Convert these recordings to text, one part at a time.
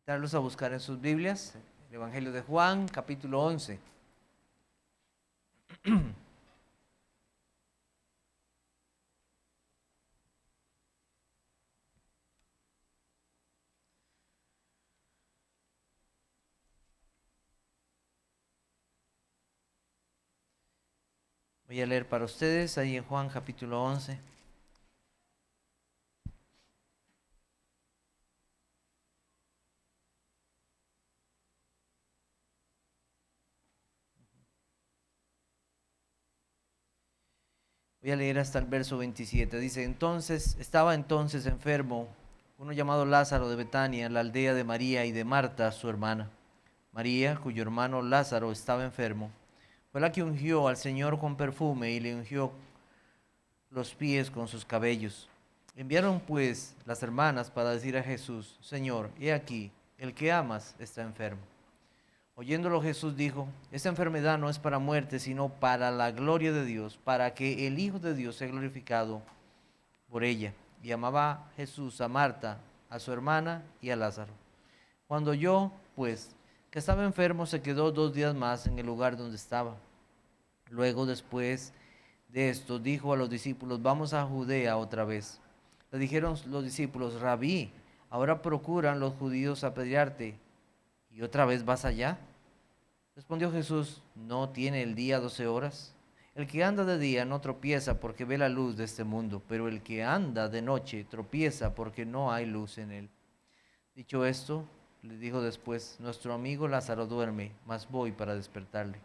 Invitarlos a buscar en sus Biblias el Evangelio de Juan, capítulo 11. Voy a leer para ustedes ahí en Juan, capítulo 11. Voy a leer hasta el verso 27. Dice, estaba entonces enfermo uno llamado Lázaro de Betania, la aldea de María y de Marta, su hermana. María, cuyo hermano Lázaro estaba enfermo, fue la que ungió al Señor con perfume y le ungió los pies con sus cabellos. Enviaron pues las hermanas para decir a Jesús, Señor, he aquí, el que amas está enfermo. Oyéndolo Jesús dijo, esta enfermedad no es para muerte, sino para la gloria de Dios, para que el Hijo de Dios sea glorificado por ella. Y amaba Jesús a Marta, a su hermana y a Lázaro. Cuando oyó, pues, que estaba enfermo, se quedó 2 días más en el lugar donde estaba. Luego, después de esto, dijo a los discípulos, vamos a Judea otra vez. Le dijeron los discípulos, Rabí, ahora procuran los judíos apedrearte, ¿y otra vez vas allá? Respondió Jesús, ¿no tiene el día 12 horas? El que anda de día no tropieza porque ve la luz de este mundo, pero el que anda de noche tropieza porque no hay luz en él. Dicho esto, le dijo después, nuestro amigo Lázaro duerme, mas voy para despertarle.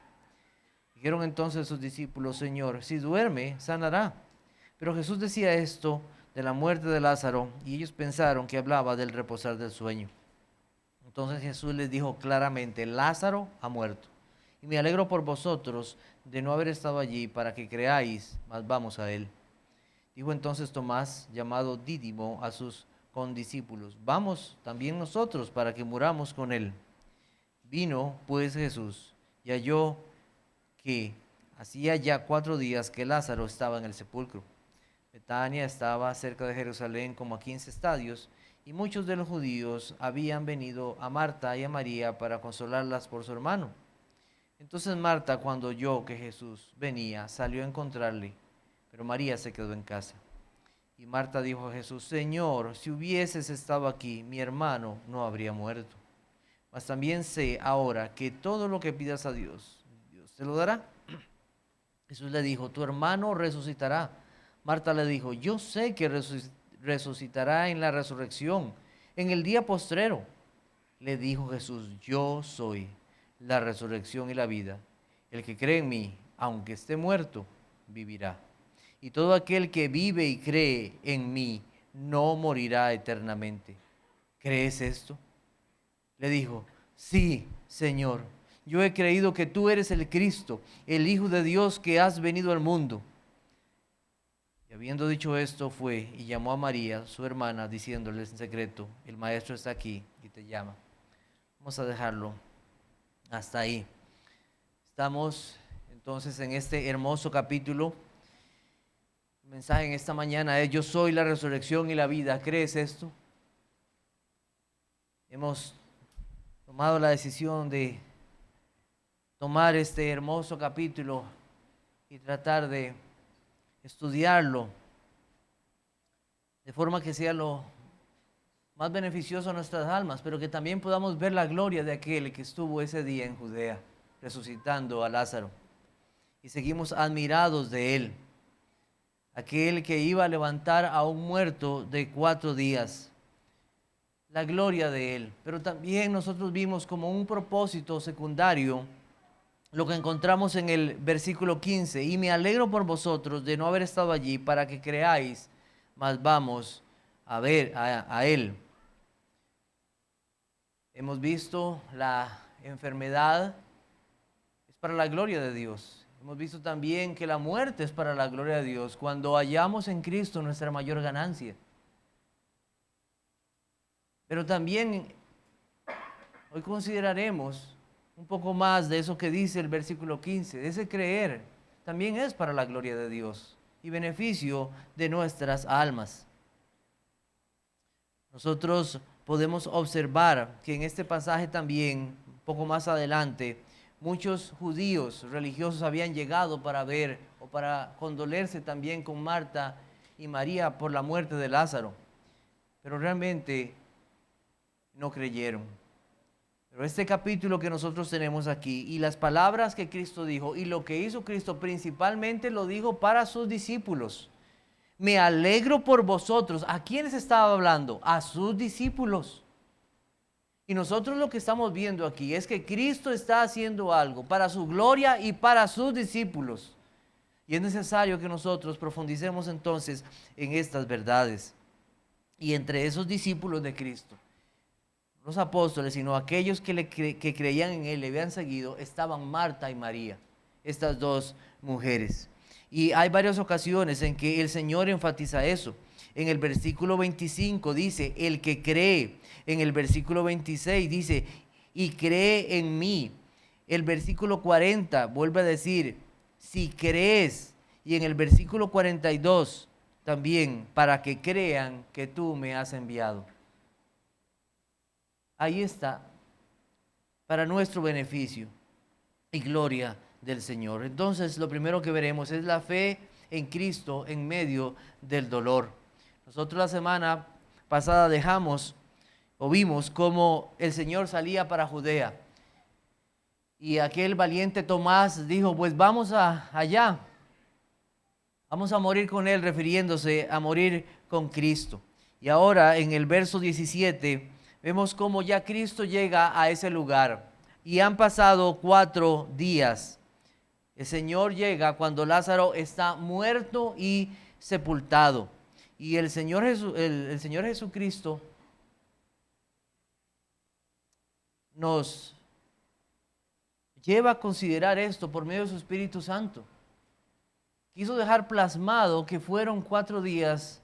Dijeron entonces sus discípulos, Señor, si duerme, sanará. Pero Jesús decía esto de la muerte de Lázaro, y ellos pensaron que hablaba del reposar del sueño. Entonces Jesús les dijo claramente, Lázaro ha muerto, y me alegro por vosotros de no haber estado allí para que creáis, mas vamos a él. Dijo entonces Tomás, llamado Dídimo, a sus condiscípulos, vamos también nosotros para que muramos con él. Vino pues Jesús y halló que hacía ya 4 días que Lázaro estaba en el sepulcro. Betania estaba cerca de Jerusalén como a 15 estadios, y muchos de los judíos habían venido a Marta y a María para consolarlas por su hermano. Entonces Marta, cuando oyó que Jesús venía, salió a encontrarle, pero María se quedó en casa. Y Marta dijo a Jesús, Señor, si hubieses estado aquí, mi hermano no habría muerto. Mas también sé ahora que todo lo que pidas a Dios, Dios te lo dará. Jesús le dijo, tu hermano resucitará. Marta le dijo, yo sé que resucitará en la resurrección, en el día postrero. Le dijo Jesús, yo soy la resurrección y la vida. El que cree en mí, aunque esté muerto, vivirá. Y todo aquel que vive y cree en mí, no morirá eternamente. ¿Crees esto? Le dijo, sí, Señor, yo he creído que tú eres el Cristo, el Hijo de Dios que has venido al mundo. Y habiendo dicho esto, fue y llamó a María, su hermana, diciéndoles en secreto, el Maestro está aquí y te llama. Vamos a dejarlo hasta ahí. Estamos entonces en este hermoso capítulo. El mensaje en esta mañana es, yo soy la resurrección y la vida. ¿Crees esto? Hemos tomado la decisión de tomar este hermoso capítulo y tratar de estudiarlo de forma que sea lo más beneficioso a nuestras almas, pero que también podamos ver la gloria de aquel que estuvo ese día en Judea, resucitando a Lázaro. Y seguimos admirados de él, aquel que iba a levantar a un muerto de 4 días. La gloria de él, pero también nosotros vimos como un propósito secundario lo que encontramos en el versículo 15, y me alegro por vosotros de no haber estado allí para que creáis, mas vamos a ver a él. Hemos visto la enfermedad es para la gloria de Dios. Hemos visto también que la muerte es para la gloria de Dios, cuando hallamos en Cristo nuestra mayor ganancia. Pero también hoy consideraremos un poco más de eso que dice el versículo 15. Ese creer también es para la gloria de Dios y beneficio de nuestras almas. Nosotros podemos observar que en este pasaje también, un poco más adelante, muchos judíos religiosos habían llegado para ver o para condolerse también con Marta y María por la muerte de Lázaro, pero realmente no creyeron. Pero este capítulo que nosotros tenemos aquí y las palabras que Cristo dijo y lo que hizo Cristo principalmente lo dijo para sus discípulos. Me alegro por vosotros. ¿A quiénes estaba hablando? A sus discípulos. Y nosotros lo que estamos viendo aquí es que Cristo está haciendo algo para su gloria y para sus discípulos. Y es necesario que nosotros profundicemos entonces en estas verdades. Y entre esos discípulos de Cristo, los apóstoles, sino aquellos que creían en Él, le habían seguido, estaban Marta y María, estas dos mujeres. Y hay varias ocasiones en que el Señor enfatiza eso. En el versículo 25 dice, el que cree. En el versículo 26 dice, y cree en mí. El versículo 40 vuelve a decir, si crees. Y en el versículo 42 también, para que crean que tú me has enviado. Ahí está, para nuestro beneficio y gloria del Señor. Entonces, lo primero que veremos es la fe en Cristo en medio del dolor. Nosotros la semana pasada vimos cómo el Señor salía para Judea. Y aquel valiente Tomás dijo, pues vamos allá. Vamos a morir con Él, refiriéndose a morir con Cristo. Y ahora en el verso 17 vemos cómo ya Cristo llega a ese lugar. Y han pasado 4 días. El Señor llega cuando Lázaro está muerto y sepultado. Y el Señor Jesucristo nos lleva a considerar esto por medio de su Espíritu Santo. Quiso dejar plasmado que fueron 4 días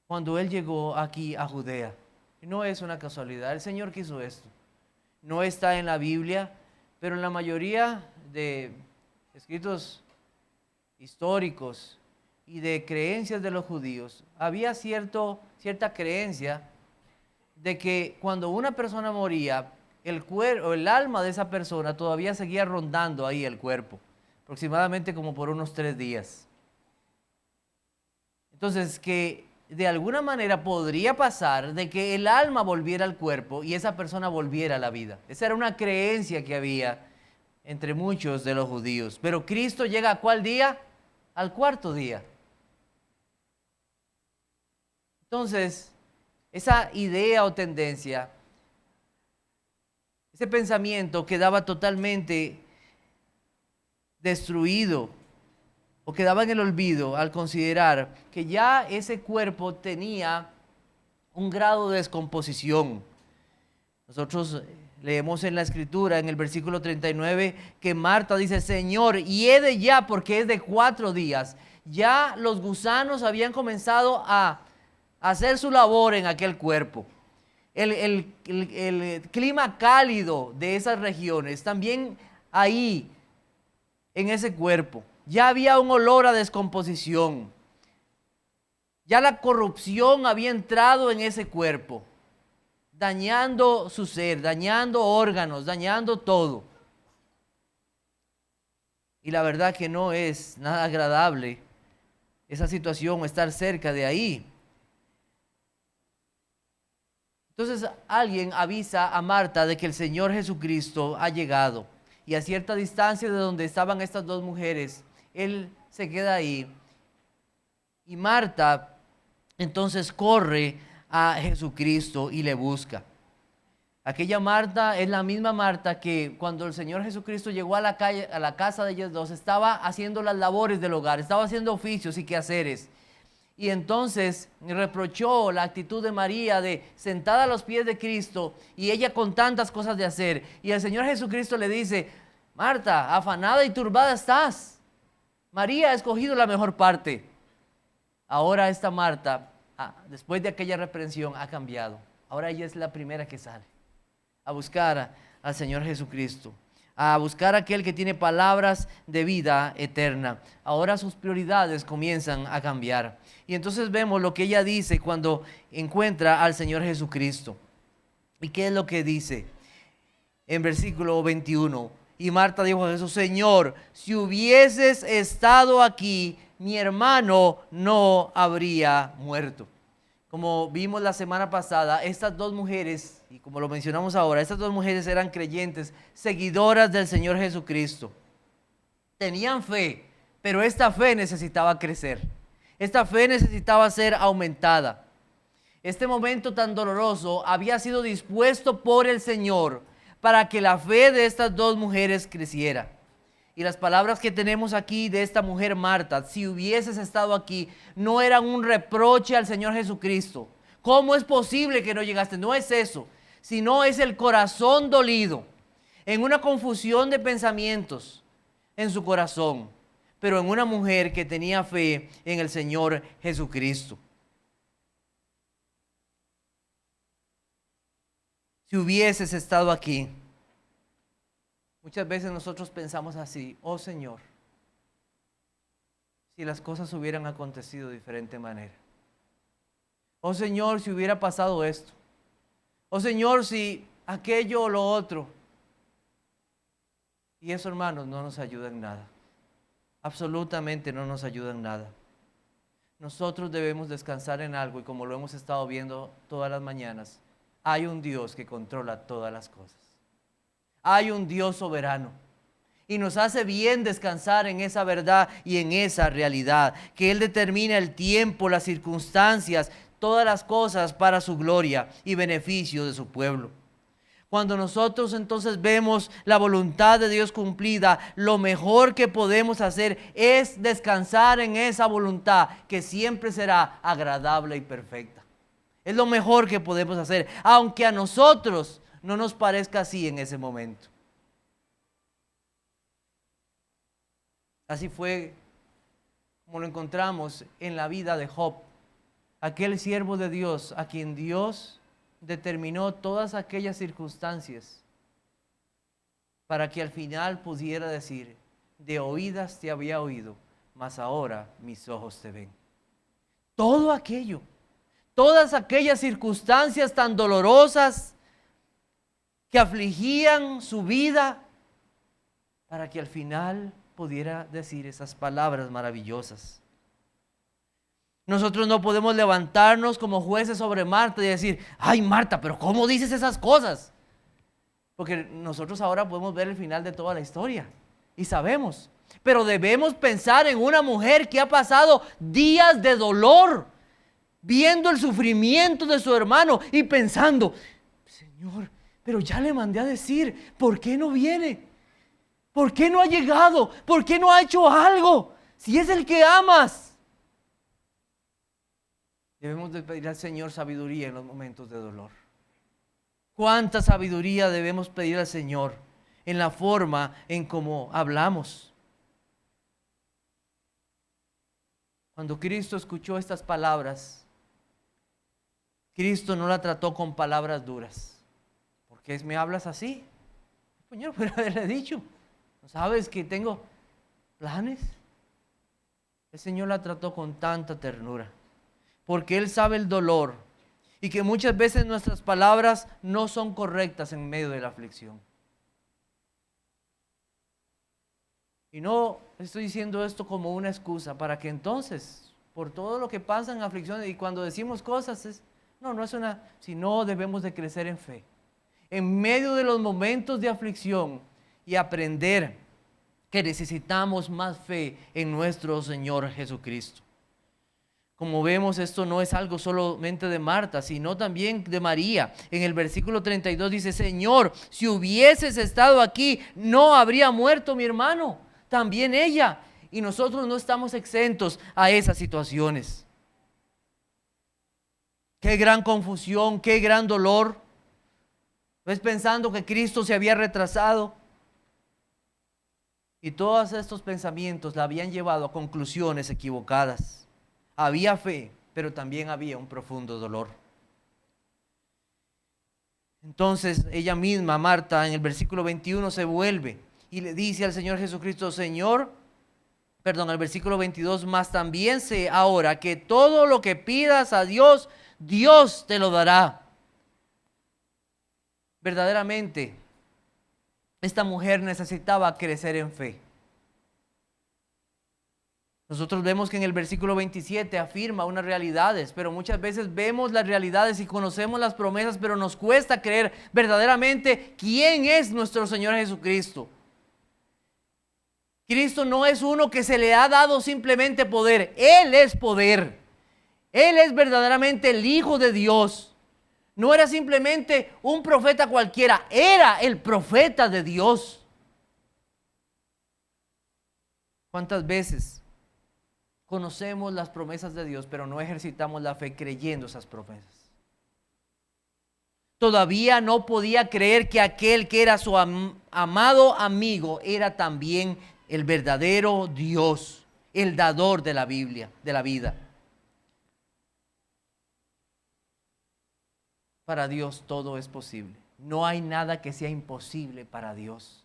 cuando Él llegó aquí a Judea. Y no es una casualidad, el Señor quiso esto. No está en la Biblia, pero en la mayoría de escritos históricos y de creencias de los judíos, había cierta creencia de que cuando una persona moría, el alma de esa persona todavía seguía rondando ahí el cuerpo, aproximadamente como por unos 3 días. Entonces, que de alguna manera podría pasar de que el alma volviera al cuerpo y esa persona volviera a la vida. Esa era una creencia que había entre muchos de los judíos. Pero Cristo llega ¿a cuál día? Al 4.º día. Entonces, esa idea o tendencia, ese pensamiento quedaba totalmente destruido o quedaba en el olvido al considerar que ya ese cuerpo tenía un grado de descomposición. Nosotros leemos en la Escritura, en el versículo 39, que Marta dice, Señor, hiede ya porque es de 4 días. Ya los gusanos habían comenzado a hacer su labor en aquel cuerpo. El clima cálido de esas regiones, también ahí, en ese cuerpo, ya había un olor a descomposición. Ya la corrupción había entrado en ese cuerpo, dañando su ser, dañando órganos, dañando todo. Y la verdad que no es nada agradable esa situación o estar cerca de ahí. Entonces alguien avisa a Marta de que el Señor Jesucristo ha llegado. Y a cierta distancia de donde estaban estas dos mujeres, Él se queda ahí. Y Marta entonces corre a Jesucristo y le busca. Aquella Marta es la misma Marta que cuando el Señor Jesucristo llegó a la casa de ellos dos, estaba haciendo las labores del hogar, estaba haciendo oficios y quehaceres. Y entonces reprochó la actitud de María de sentada a los pies de Cristo y ella con tantas cosas de hacer. Y el Señor Jesucristo le dice, Marta, afanada y turbada estás. María ha escogido la mejor parte. Ahora esta Marta, después de aquella reprensión, ha cambiado. Ahora ella es la primera que sale a buscar al Señor Jesucristo, a buscar a aquel que tiene palabras de vida eterna. Ahora sus prioridades comienzan a cambiar. Y entonces vemos lo que ella dice cuando encuentra al Señor Jesucristo. ¿Y qué es lo que dice? En versículo 21. Y Marta dijo a Jesús: Señor, si hubieses estado aquí, mi hermano no habría muerto. Como vimos la semana pasada, estas dos mujeres, y como lo mencionamos ahora, estas dos mujeres eran creyentes, seguidoras del Señor Jesucristo. Tenían fe, pero esta fe necesitaba crecer. Esta fe necesitaba ser aumentada. Este momento tan doloroso había sido dispuesto por el Señor para que la fe de estas dos mujeres creciera. Y las palabras que tenemos aquí de esta mujer Marta: si hubieses estado aquí, no eran un reproche al Señor Jesucristo. ¿Cómo es posible que no llegaste? No es eso, sino es el corazón dolido, en una confusión de pensamientos en su corazón, pero en una mujer que tenía fe en el Señor Jesucristo. Si hubieses estado aquí. Muchas veces nosotros pensamos así: oh Señor, si las cosas hubieran acontecido de diferente manera. Oh Señor, si hubiera pasado esto. Oh Señor, si aquello o lo otro. Y eso, hermanos, no nos ayuda en nada. Absolutamente no nos ayuda en nada. Nosotros debemos descansar en algo, y como lo hemos estado viendo todas las mañanas, hay un Dios que controla todas las cosas. Hay un Dios soberano. Y nos hace bien descansar en esa verdad y en esa realidad, que Él determina el tiempo, las circunstancias, todas las cosas para su gloria y beneficio de su pueblo. Cuando nosotros entonces vemos la voluntad de Dios cumplida, lo mejor que podemos hacer es descansar en esa voluntad, que siempre será agradable y perfecta. Es lo mejor que podemos hacer, aunque a nosotros no nos parezca así en ese momento. Así fue como lo encontramos en la vida de Job, aquel siervo de Dios a quien Dios determinó todas aquellas circunstancias para que al final pudiera decir: de oídas te había oído, mas ahora mis ojos te ven. Todo aquello, todas aquellas circunstancias tan dolorosas que afligían su vida, para que al final pudiera decir esas palabras maravillosas. Nosotros no podemos levantarnos como jueces sobre Marta y decir: ay Marta, pero ¿cómo dices esas cosas? Porque nosotros ahora podemos ver el final de toda la historia y sabemos. Pero debemos pensar en una mujer que ha pasado días de dolor, viendo el sufrimiento de su hermano y pensando: Señor, pero ya le mandé a decir, ¿por qué no viene? ¿Por qué no ha llegado? ¿Por qué no ha hecho algo? Si es el que amas. Debemos de pedir al Señor sabiduría en los momentos de dolor. ¿Cuánta sabiduría debemos pedir al Señor en la forma en cómo hablamos? Cuando Cristo escuchó estas palabras, Cristo no la trató con palabras duras. ¿Por qué me hablas así? Señor, pero haberle dicho: ¿no sabes que tengo planes? El Señor la trató con tanta ternura, porque Él sabe el dolor y que muchas veces nuestras palabras no son correctas en medio de la aflicción. Y no estoy diciendo esto como una excusa para que entonces, por todo lo que pasa en aflicción, y cuando decimos cosas, no es una, sino debemos de crecer en fe. En medio de los momentos de aflicción, y aprender que necesitamos más fe en nuestro Señor Jesucristo. Como vemos, esto no es algo solamente de Marta, sino también de María. En el versículo 32 dice: Señor, si hubieses estado aquí, no habría muerto mi hermano. También ella. Y nosotros no estamos exentos a esas situaciones. Qué gran confusión, qué gran dolor. ¿Ves? Pensando que Cristo se había retrasado. Y todos estos pensamientos la habían llevado a conclusiones equivocadas. Había fe, pero también había un profundo dolor. Entonces ella misma, Marta, en el versículo 21 se vuelve y le dice al Señor Jesucristo, el versículo 22, más también sé ahora que todo lo que pidas a Dios, Dios te lo dará. Verdaderamente, esta mujer necesitaba crecer en fe. Nosotros vemos que en el versículo 27 afirma unas realidades, pero muchas veces vemos las realidades y conocemos las promesas, pero nos cuesta creer verdaderamente quién es nuestro Señor Jesucristo. Cristo no es uno que se le ha dado simplemente poder, Él es poder. Él es verdaderamente el Hijo de Dios. No era simplemente un profeta cualquiera, era el profeta de Dios. ¿Cuántas veces conocemos las promesas de Dios, pero no ejercitamos la fe creyendo esas promesas? Todavía no podía creer que aquel que era su amado amigo era también el verdadero Dios, el dador de la Biblia, de la vida. Para Dios todo es posible. No hay nada que sea imposible para Dios.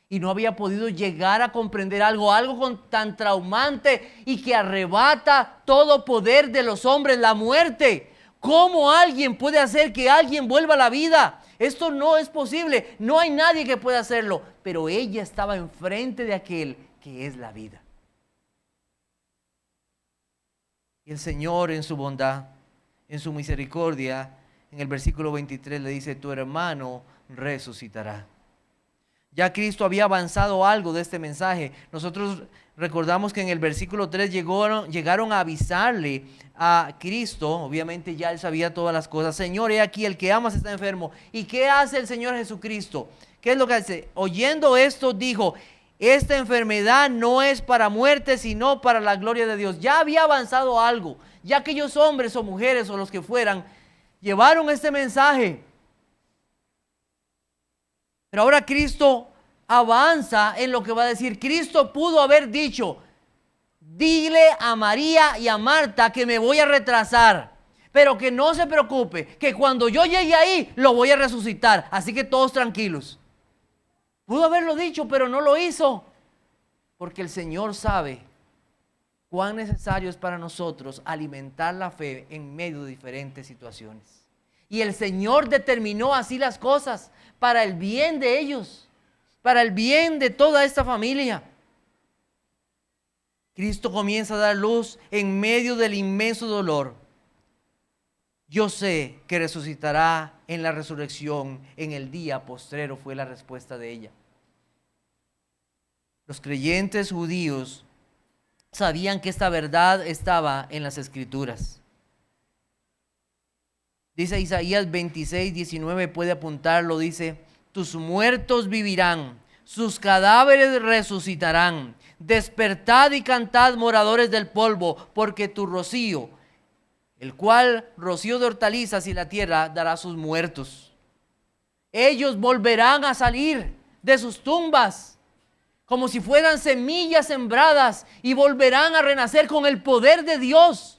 Y no había podido llegar a comprender algo tan traumante y que arrebata todo poder de los hombres, la muerte. ¿Cómo alguien puede hacer que alguien vuelva a la vida? Esto no es posible, no hay nadie que pueda hacerlo. Pero ella estaba enfrente de aquel que es la vida. Y el Señor en su bondad, en su misericordia, en el versículo 23 le dice, tu hermano resucitará. Ya Cristo había avanzado algo de este mensaje. Nosotros recordamos que en el versículo 3 llegaron a avisarle a Cristo. Obviamente ya él sabía todas las cosas. Señor, he aquí el que amas está enfermo. ¿Y qué hace el Señor Jesucristo? ¿Qué es lo que hace? Oyendo esto dijo, esta enfermedad no es para muerte, sino para la gloria de Dios. Ya había avanzado algo. Ya aquellos hombres o mujeres o los que fueran, llevaron este mensaje. Pero ahora Cristo avanza en lo que va a decir. Cristo pudo haber dicho, dile a María y a Marta que me voy a retrasar, pero que no se preocupe, que cuando yo llegue ahí lo voy a resucitar, así que todos tranquilos. Pudo haberlo dicho, pero no lo hizo, porque el Señor sabe cuán necesario es para nosotros alimentar la fe en medio de diferentes situaciones. Y el Señor determinó así las cosas para el bien de ellos, para el bien de toda esta familia. Cristo comienza a dar luz en medio del inmenso dolor. Yo sé que resucitará en la resurrección, en el día postrero, fue la respuesta de ella. Los creyentes judíos sabían que esta verdad estaba en las Escrituras. Dice Isaías 26, 19, puede apuntarlo, dice, tus muertos vivirán, sus cadáveres resucitarán. Despertad y cantad, moradores del polvo, porque tu rocío, el cual rocío de hortalizas y la tierra, dará a sus muertos. Ellos volverán a salir de sus tumbas, como si fueran semillas sembradas, y volverán a renacer con el poder de Dios.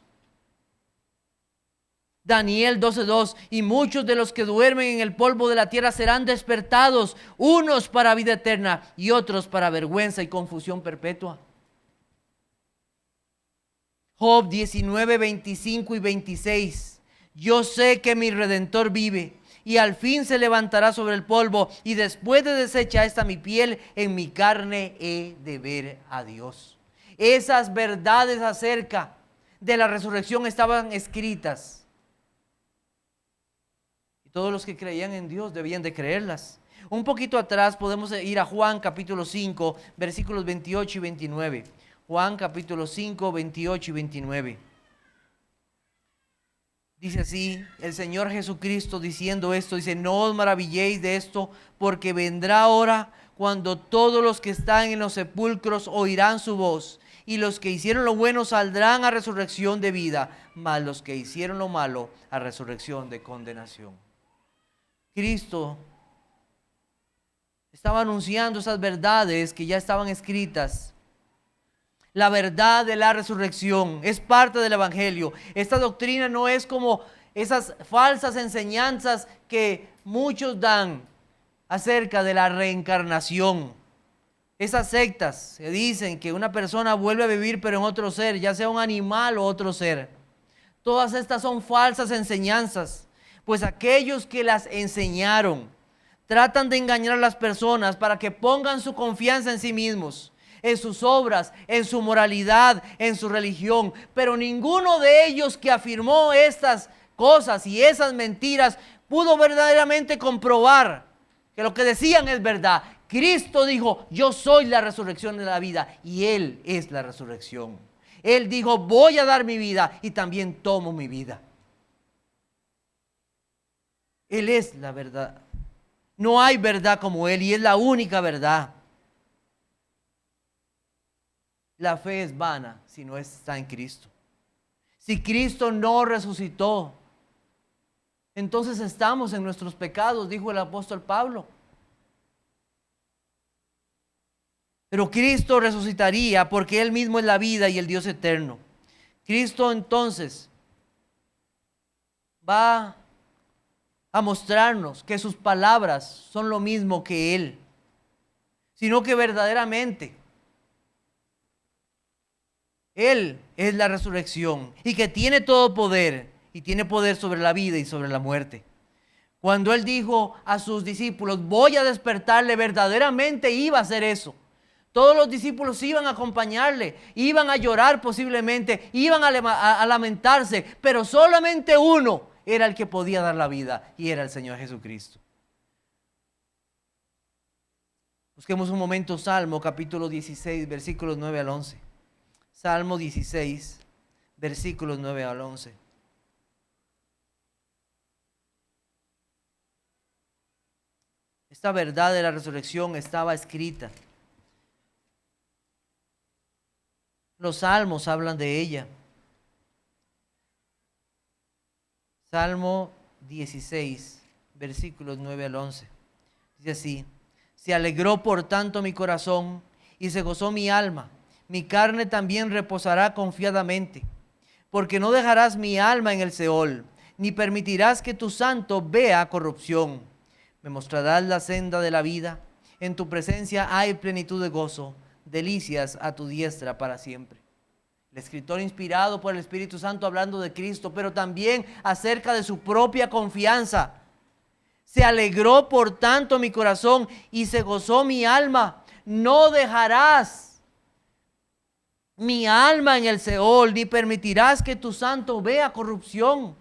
Daniel 12:2, y muchos de los que duermen en el polvo de la tierra serán despertados, unos para vida eterna y otros para vergüenza y confusión perpetua. Job 19, 25 y 26, yo sé que mi Redentor vive y al fin se levantará sobre el polvo, y después de deshecha esta mi piel, en mi carne he de ver a Dios. Esas verdades acerca de la resurrección estaban escritas. Todos los que creían en Dios debían de creerlas. Un poquito atrás podemos ir a Juan capítulo 5, versículos 28 y 29. Juan capítulo 5, 28 y 29. Dice así, el Señor Jesucristo diciendo esto, dice, no os maravilléis de esto, porque vendrá hora cuando todos los que están en los sepulcros oirán su voz, y los que hicieron lo bueno saldrán a resurrección de vida, mas los que hicieron lo malo a resurrección de condenación. Cristo estaba anunciando esas verdades que ya estaban escritas. La verdad de la resurrección es parte del Evangelio. Esta doctrina no es como esas falsas enseñanzas que muchos dan acerca de la reencarnación. Esas sectas que dicen que una persona vuelve a vivir pero en otro ser, ya sea un animal o otro ser. Todas estas son falsas enseñanzas, pues aquellos que las enseñaron tratan de engañar a las personas para que pongan su confianza en sí mismos, en sus obras, en su moralidad, en su religión. Pero ninguno de ellos que afirmó estas cosas y esas mentiras pudo verdaderamente comprobar que lo que decían es verdad. Cristo dijo: yo soy la resurrección de la vida, y Él es la resurrección. Él dijo: voy a dar mi vida y también tomo mi vida. Él es la verdad. No hay verdad como Él, y es la única verdad. La fe es vana si no está en Cristo. Si Cristo no resucitó, entonces estamos en nuestros pecados, dijo el apóstol Pablo. Pero Cristo resucitaría porque Él mismo es la vida y el Dios eterno. Cristo entonces va a mostrarnos que sus palabras son lo mismo que Él, sino que verdaderamente Él es la resurrección y que tiene todo poder, y tiene poder sobre la vida y sobre la muerte. Cuando Él dijo a sus discípulos: voy a despertarle, verdaderamente iba a hacer eso. Todos los discípulos iban a acompañarle, iban a llorar posiblemente, iban a lamentarse, pero solamente uno era el que podía dar la vida, y era el Señor Jesucristo. Busquemos un momento Salmo capítulo 16, versículos 9 al 11. Salmo 16, versículos 9 al 11. Esta verdad de la resurrección estaba escrita. Los salmos hablan de ella. Salmo 16, versículos 9 al 11. Dice así: se alegró por tanto mi corazón y se gozó mi alma. Mi carne también reposará confiadamente, porque no dejarás mi alma en el Seol, ni permitirás que tu santo vea corrupción. Me mostrarás la senda de la vida. En tu presencia hay plenitud de gozo, delicias a tu diestra para siempre. El escritor, inspirado por el Espíritu Santo, hablando de Cristo, pero también acerca de su propia confianza. Se alegró por tanto mi corazón y se gozó mi alma. No dejarás mi alma en el Seol, ni permitirás que tu santo vea corrupción.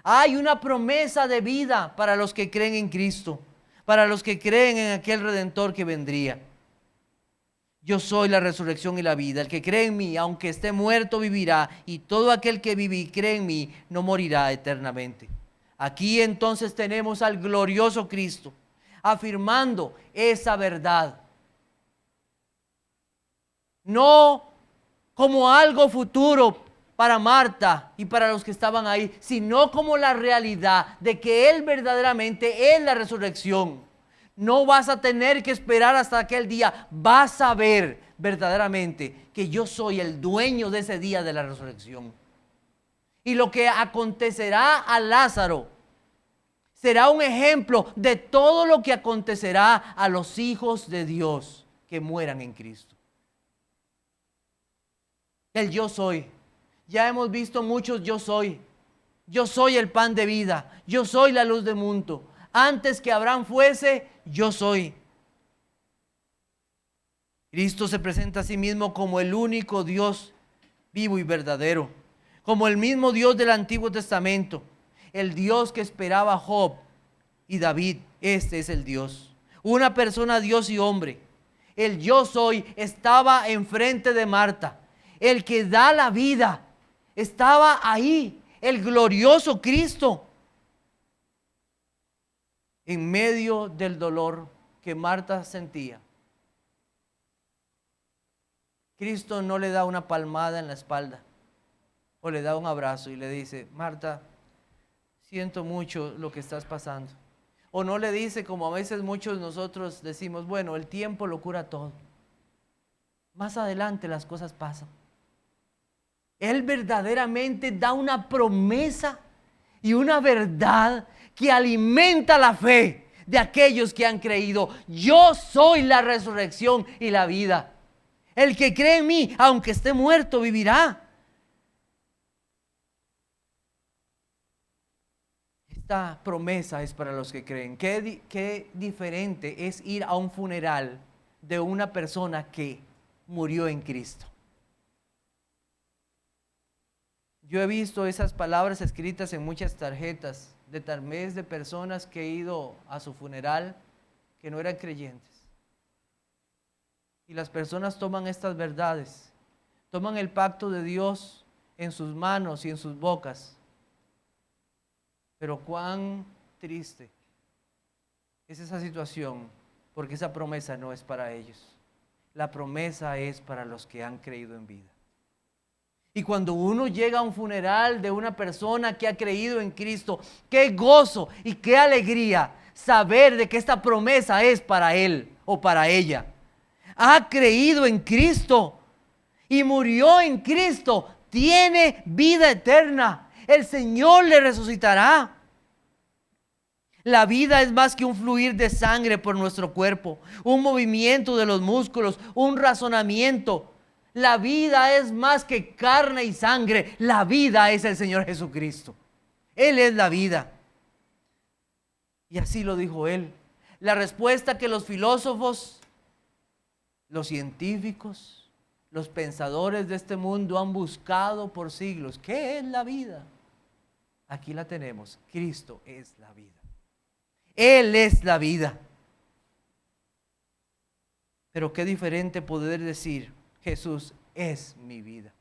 Hay una promesa de vida para los que creen en Cristo, para los que creen en aquel Redentor que vendría. Yo soy la resurrección y la vida. El que cree en mí, aunque esté muerto, vivirá. Y todo aquel que vive y cree en mí, no morirá eternamente. Aquí entonces tenemos al glorioso Cristo, afirmando esa verdad. No como algo futuro para Marta y para los que estaban ahí, sino como la realidad de que Él verdaderamente es la resurrección. No vas a tener que esperar hasta aquel día. Vas a ver verdaderamente que yo soy el dueño de ese día de la resurrección. Y lo que acontecerá a Lázaro será un ejemplo de todo lo que acontecerá a los hijos de Dios que mueran en Cristo. El yo soy. Ya hemos visto muchos yo soy. Yo soy el pan de vida. Yo soy la luz del mundo. Antes que Abraham fuese, yo soy. Cristo se presenta a sí mismo como el único Dios vivo y verdadero, como el mismo Dios del Antiguo Testamento, el Dios que esperaba Job y David. Este es el Dios, una persona, Dios y hombre. El yo soy estaba enfrente de Marta. El que da la vida estaba ahí, el glorioso Cristo, en medio del dolor que Marta sentía. Cristo no le da una palmada en la espalda o le da un abrazo y le dice: Marta, siento mucho lo que estás pasando. O no le dice, como a veces muchos de nosotros decimos: bueno, el tiempo lo cura todo. Más adelante las cosas pasan. Él verdaderamente da una promesa y una verdad que alimenta la fe de aquellos que han creído. Yo soy la resurrección y la vida. El que cree en mí, aunque esté muerto, vivirá. Esta promesa es para los que creen. Qué diferente es ir a un funeral de una persona que murió en Cristo. Yo he visto esas palabras escritas en muchas tarjetas de tal vez de personas que he ido a su funeral que no eran creyentes. Y las personas toman estas verdades, toman el pacto de Dios en sus manos y en sus bocas. Pero cuán triste es esa situación, porque esa promesa no es para ellos. La promesa es para los que han creído en vida. Y cuando uno llega a un funeral de una persona que ha creído en Cristo, qué gozo y qué alegría saber de que esta promesa es para él o para ella. Ha creído en Cristo y murió en Cristo, tiene vida eterna. El Señor le resucitará. La vida es más que un fluir de sangre por nuestro cuerpo, un movimiento de los músculos, un razonamiento. La vida es más que carne y sangre. La vida es el Señor Jesucristo. Él es la vida. Y así lo dijo Él. La respuesta que los filósofos, los científicos, los pensadores de este mundo han buscado por siglos. ¿Qué es la vida? Aquí la tenemos. Cristo es la vida. Él es la vida. Pero qué diferente poder decir: Jesús es mi vida.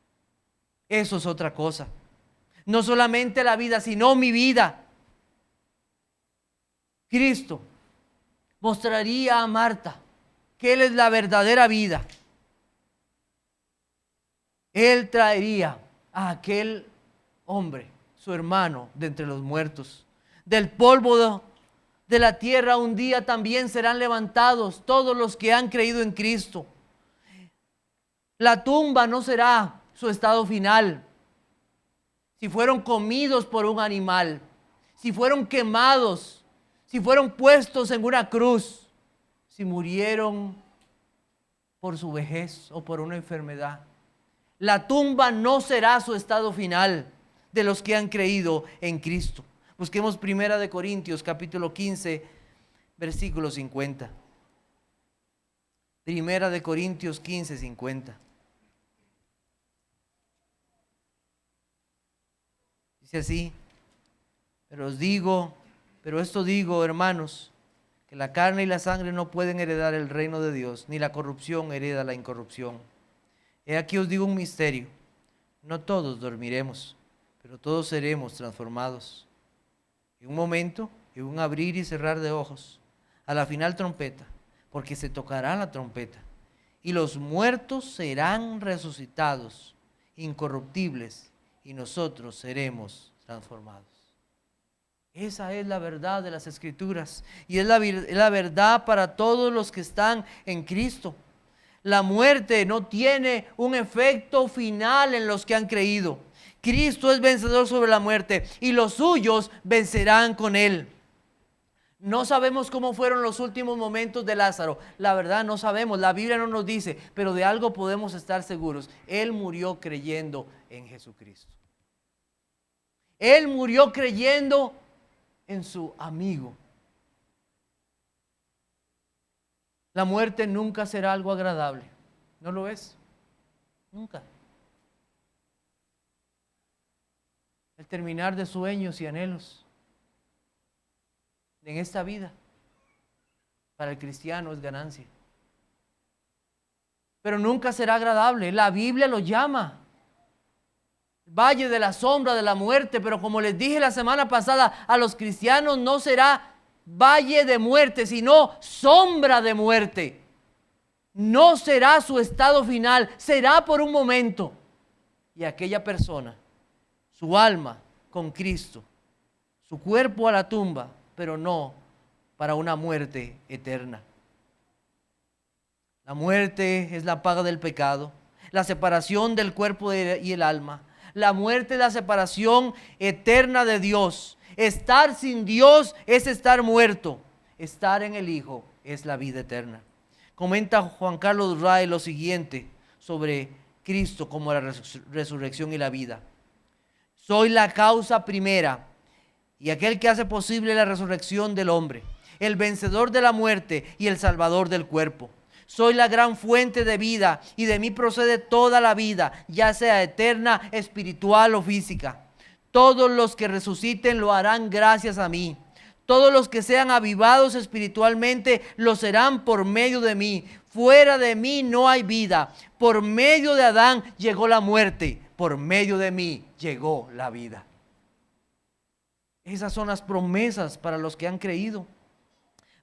Eso es otra cosa. No solamente la vida, sino mi vida. Cristo mostraría a Marta que Él es la verdadera vida. Él traería a aquel hombre, su hermano, de entre los muertos. Del polvo de la tierra un día también serán levantados todos los que han creído en Cristo. La tumba no será su estado final. Si fueron comidos por un animal, si fueron quemados, si fueron puestos en una cruz, si murieron por su vejez o por una enfermedad, la tumba no será su estado final de los que han creído en Cristo. Busquemos 1 Corintios capítulo 15, versículo 50. 1 Corintios 15, 50. Dice así: pero esto digo, hermanos, que la carne y la sangre no pueden heredar el reino de Dios, ni la corrupción hereda la incorrupción. He aquí os digo un misterio: no todos dormiremos, pero todos seremos transformados. En un momento, en un abrir y cerrar de ojos, a la final trompeta, porque se tocará la trompeta, y los muertos serán resucitados, incorruptibles, y nosotros seremos transformados. Esa es la verdad de las Escrituras, y es la verdad para todos los que están en Cristo. La muerte no tiene un efecto final en los que han creído. Cristo es vencedor sobre la muerte, y los suyos vencerán con Él. No sabemos cómo fueron los últimos momentos de Lázaro. La verdad no sabemos, la Biblia no nos dice, pero de algo podemos estar seguros: Él murió creyendo en Jesucristo. Él murió creyendo en su amigo. La muerte nunca será algo agradable. ¿No lo es? Nunca. El terminar de sueños y anhelos en esta vida, para el cristiano es ganancia. Pero nunca será agradable. La Biblia lo llama valle de la sombra de la muerte, pero como les dije la semana pasada, a los cristianos no será valle de muerte, sino sombra de muerte. No será su estado final, será por un momento. Y aquella persona, su alma con Cristo, su cuerpo a la tumba, pero no para una muerte eterna. La muerte es la paga del pecado, la separación del cuerpo y el alma. La muerte es la separación eterna de Dios. Estar sin Dios es estar muerto. Estar en el Hijo es la vida eterna. Comenta Juan Carlos Ray lo siguiente sobre Cristo como la resurrección y la vida. Soy la causa primera y aquel que hace posible la resurrección del hombre, el vencedor de la muerte y el salvador del cuerpo. Soy la gran fuente de vida y de mí procede toda la vida, ya sea eterna, espiritual o física. Todos los que resuciten lo harán gracias a mí. Todos los que sean avivados espiritualmente lo serán por medio de mí. Fuera de mí no hay vida. Por medio de Adán llegó la muerte. Por medio de mí llegó la vida. Esas son las promesas para los que han creído.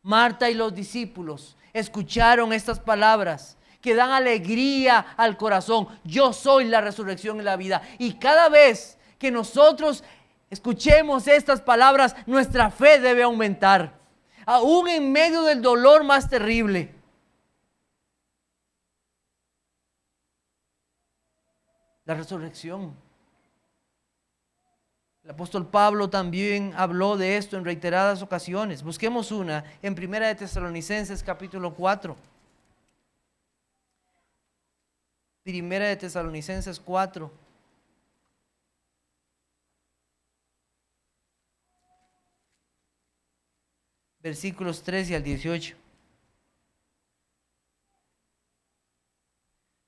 Marta y los discípulos escucharon estas palabras que dan alegría al corazón. Yo soy la resurrección y la vida. Y cada vez que nosotros escuchemos estas palabras, nuestra fe debe aumentar, aún en medio del dolor más terrible. La resurrección. El apóstol Pablo también habló de esto en reiteradas ocasiones. Busquemos una en 1 de Tesalonicenses capítulo 4. 1 de Tesalonicenses 4. Versículos 13 al 18.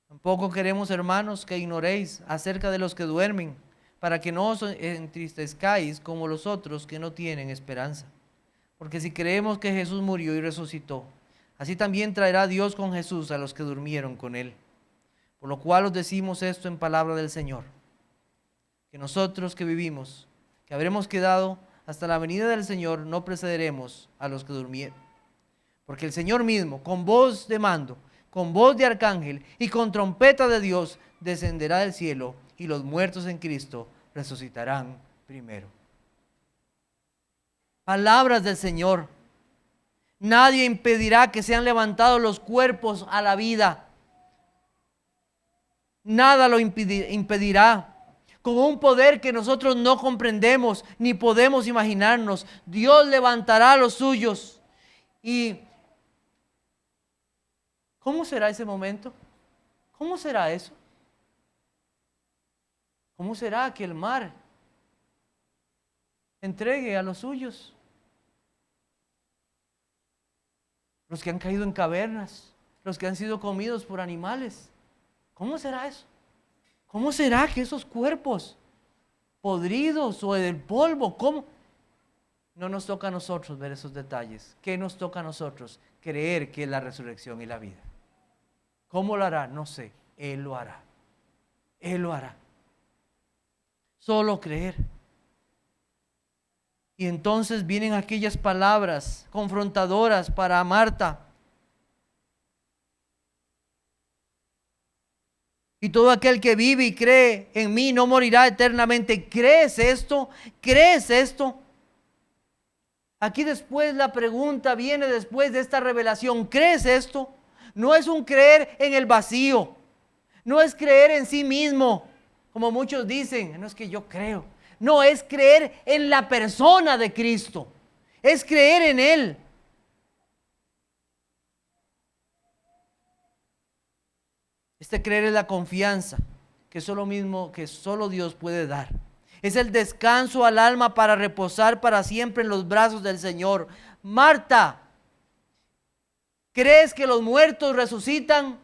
Tampoco queremos, hermanos, que ignoréis acerca de los que duermen, para que no os entristezcáis como los otros que no tienen esperanza. Porque si creemos que Jesús murió y resucitó, así también traerá Dios con Jesús a los que durmieron con él. Por lo cual os decimos esto en palabra del Señor, que nosotros que vivimos, que habremos quedado hasta la venida del Señor, no precederemos a los que durmieron. Porque el Señor mismo, con voz de mando, con voz de arcángel y con trompeta de Dios, descenderá del cielo, y los muertos en Cristo resucitarán primero. Palabras del Señor. Nadie impedirá que sean levantados los cuerpos a la vida. Nada lo impedirá. Con un poder que nosotros no comprendemos ni podemos imaginarnos, Dios levantará a los suyos. ¿Y cómo será ese momento? ¿Cómo será eso? ¿Cómo será que el mar entregue a los suyos? Los que han caído en cavernas, los que han sido comidos por animales. ¿Cómo será eso? ¿Cómo será que esos cuerpos podridos o del polvo, cómo? No nos toca a nosotros ver esos detalles. ¿Qué nos toca a nosotros? Creer que es la resurrección y la vida. ¿Cómo lo hará? No sé. Él lo hará. Él lo hará. Solo creer. Y entonces vienen aquellas palabras confrontadoras para Marta. Y todo aquel que vive y cree en mí no morirá eternamente. ¿Crees esto? ¿Crees esto? Aquí después la pregunta viene después de esta revelación. ¿Crees esto? No es un creer en el vacío. No es creer en sí mismo. Como muchos dicen, no es que yo creo. No, es creer en la persona de Cristo. Es creer en Él. Este creer es la confianza que solo Dios puede dar. Es el descanso al alma para reposar para siempre en los brazos del Señor. Marta, ¿crees que los muertos resucitan?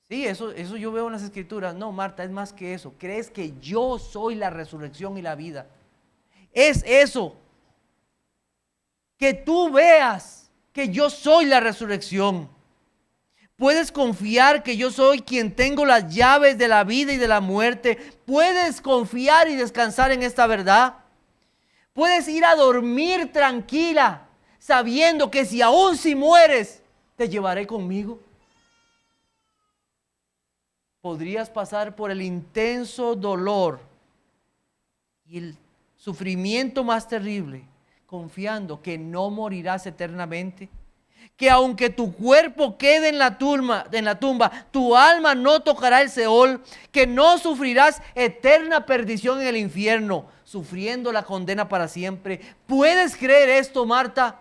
Sí, eso yo veo en las Escrituras. No, Marta, es más que eso. ¿Crees que yo soy la resurrección y la vida? Es eso. Que tú veas que yo soy la resurrección. Puedes confiar que yo soy quien tengo las llaves de la vida y de la muerte. Puedes confiar y descansar en esta verdad. Puedes ir a dormir tranquila, sabiendo que aún si mueres, te llevaré conmigo. Podrías pasar por el intenso dolor y el sufrimiento más terrible, confiando que no morirás eternamente. que aunque tu cuerpo quede en la tumba, tu alma no tocará el Seol, que no sufrirás eterna perdición en el infierno, sufriendo la condena para siempre. ¿Puedes creer esto, Marta?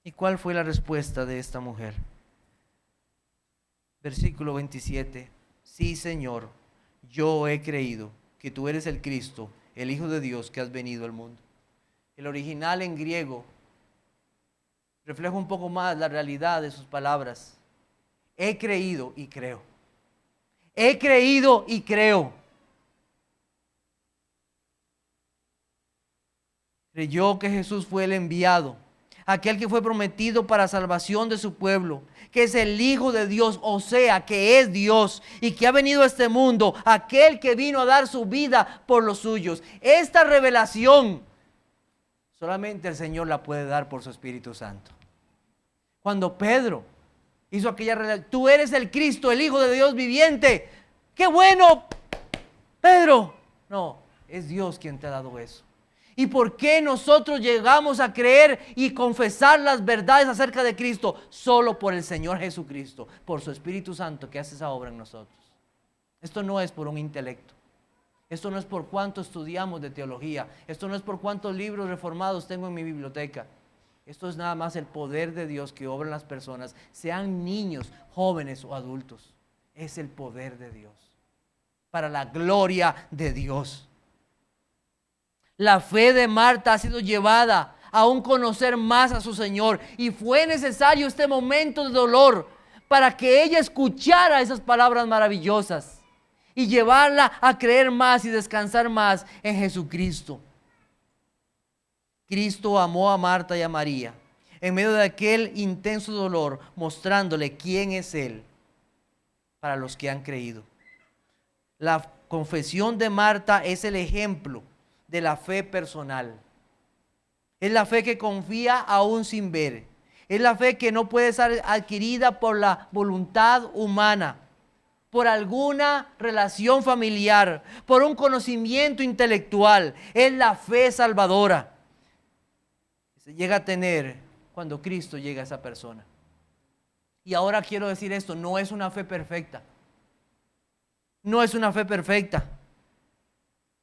¿Y cuál fue la respuesta de esta mujer? Versículo 27. Sí, Señor, yo he creído que tú eres el Cristo, el Hijo de Dios que has venido al mundo. El original en griego refleja un poco más la realidad de sus palabras. He creído y creo. He creído y creo. Creyó que Jesús fue el enviado, aquel que fue prometido para salvación de su pueblo, que es el Hijo de Dios, o sea, que es Dios y que ha venido a este mundo, aquel que vino a dar su vida por los suyos. Esta revelación solamente el Señor la puede dar por su Espíritu Santo. Cuando Pedro hizo aquella revelación, tú eres el Cristo, el Hijo de Dios viviente. ¡Qué bueno, Pedro! No, es Dios quien te ha dado eso. ¿Y por qué nosotros llegamos a creer y confesar las verdades acerca de Cristo? Solo por el Señor Jesucristo, por su Espíritu Santo que hace esa obra en nosotros. Esto no es por un intelecto. Esto no es por cuánto estudiamos de teología. Esto no es por cuántos libros reformados tengo en mi biblioteca. Esto es nada más el poder de Dios que obra en las personas, sean niños, jóvenes o adultos. Es el poder de Dios, para la gloria de Dios. La fe de Marta ha sido llevada a un conocer más a su Señor, y fue necesario este momento de dolor para que ella escuchara esas palabras maravillosas y llevarla a creer más y descansar más en Jesucristo. Cristo amó a Marta y a María en medio de aquel intenso dolor, mostrándole quién es Él para los que han creído. La confesión de Marta es el ejemplo de la fe personal. Es la fe que confía aún sin ver. Es la fe que no puede ser adquirida por la voluntad humana, por alguna relación familiar, por un conocimiento intelectual. Es la fe salvadora. Se llega a tener cuando Cristo llega a esa persona. Y ahora quiero decir esto, no es una fe perfecta. No es una fe perfecta.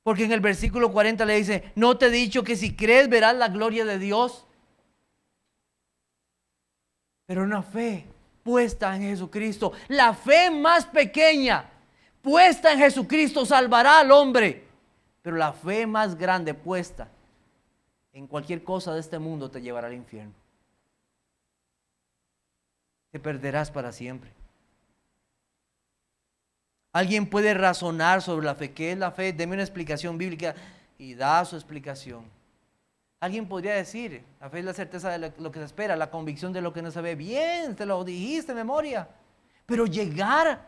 Porque en el versículo 40 le dice, ¿no te he dicho que si crees verás la gloria de Dios? Pero una fe puesta en Jesucristo, la fe más pequeña puesta en Jesucristo salvará al hombre. Pero la fe más grande puesta en cualquier cosa de este mundo te llevará al infierno. Te perderás para siempre. Alguien puede razonar sobre la fe. ¿Qué es la fe? Deme una explicación bíblica, y da su explicación. Alguien podría decir, la fe es la certeza de lo que se espera, la convicción de lo que no se ve. Bien, te lo dijiste, memoria. Pero llegar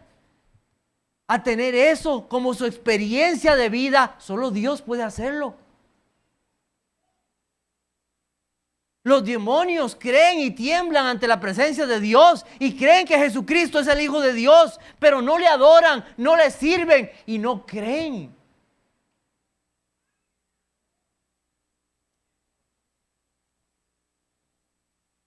a tener eso como su experiencia de vida, solo Dios puede hacerlo. Los demonios creen y tiemblan ante la presencia de Dios y creen que Jesucristo es el Hijo de Dios, pero no le adoran, no le sirven y no creen.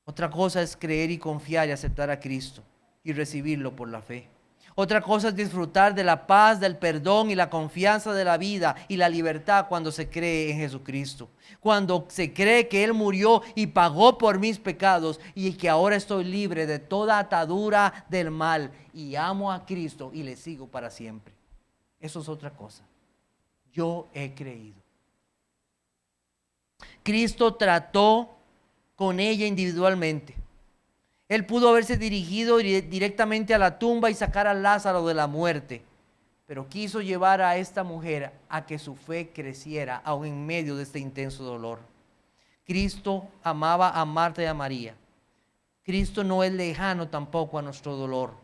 Otra cosa es creer y confiar y aceptar a Cristo y recibirlo por la fe. Otra cosa es disfrutar de la paz, del perdón y la confianza de la vida y la libertad cuando se cree en Jesucristo. Cuando se cree que Él murió y pagó por mis pecados y que ahora estoy libre de toda atadura del mal y amo a Cristo y le sigo para siempre. Eso es otra cosa. Yo he creído. Cristo trató con ella individualmente. Él pudo haberse dirigido directamente a la tumba y sacar a Lázaro de la muerte, pero quiso llevar a esta mujer a que su fe creciera aún en medio de este intenso dolor. Cristo amaba a Marta y a María. Cristo no es lejano tampoco a nuestro dolor.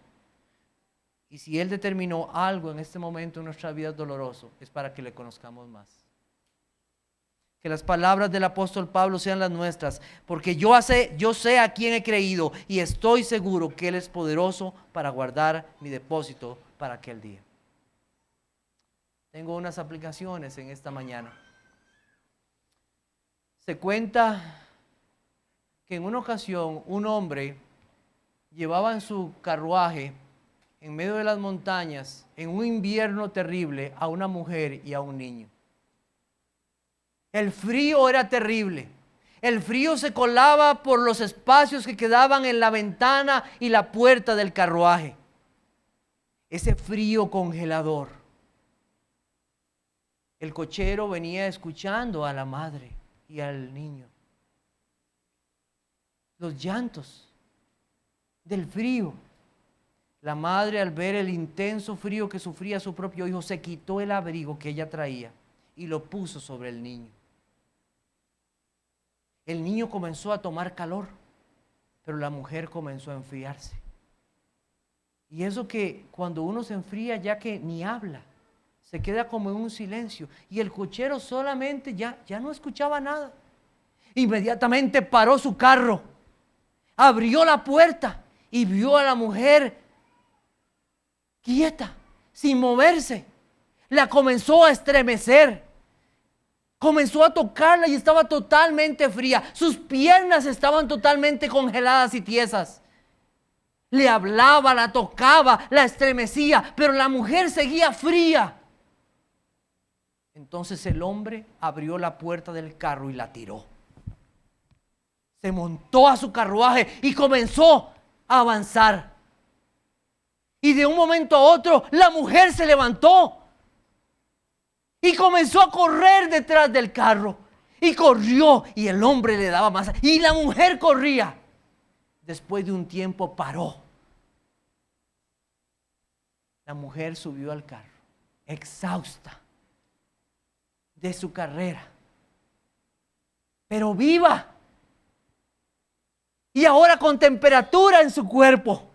Y si Él determinó algo en este momento en nuestra vida doloroso, es para que le conozcamos más. Que las palabras del apóstol Pablo sean las nuestras, porque yo sé a quién he creído y estoy seguro que Él es poderoso para guardar mi depósito para aquel día. Tengo unas aplicaciones en esta mañana. Se cuenta que en una ocasión un hombre llevaba en su carruaje en medio de las montañas, en un invierno terrible, a una mujer y a un niño. El frío era terrible. El frío se colaba por los espacios que quedaban en la ventana y la puerta del carruaje. Ese frío congelador. El cochero venía escuchando a la madre y al niño. Los llantos del frío. La madre, al ver el intenso frío que sufría su propio hijo, se quitó el abrigo que ella traía y lo puso sobre el niño. El niño comenzó a tomar calor, pero la mujer comenzó a enfriarse. Y eso que cuando uno se enfría, ya que ni habla, se queda como en un silencio. Y el cochero solamente ya no escuchaba nada. Inmediatamente paró su carro, abrió la puerta y vio a la mujer quieta, sin moverse. La comenzó a estremecer. Comenzó a tocarla y estaba totalmente fría. Sus piernas estaban totalmente congeladas y tiesas. Le hablaba, la tocaba, la estremecía, pero la mujer seguía fría. Entonces el hombre abrió la puerta del carro y la tiró. Se montó a su carruaje y comenzó a avanzar. Y de un momento a otro, la mujer se levantó y comenzó a correr detrás del carro. Y corrió, y el hombre le daba más. Y la mujer corría. Después de un tiempo paró. La mujer subió al carro, exhausta de su carrera, pero viva. Y ahora con temperatura en su cuerpo.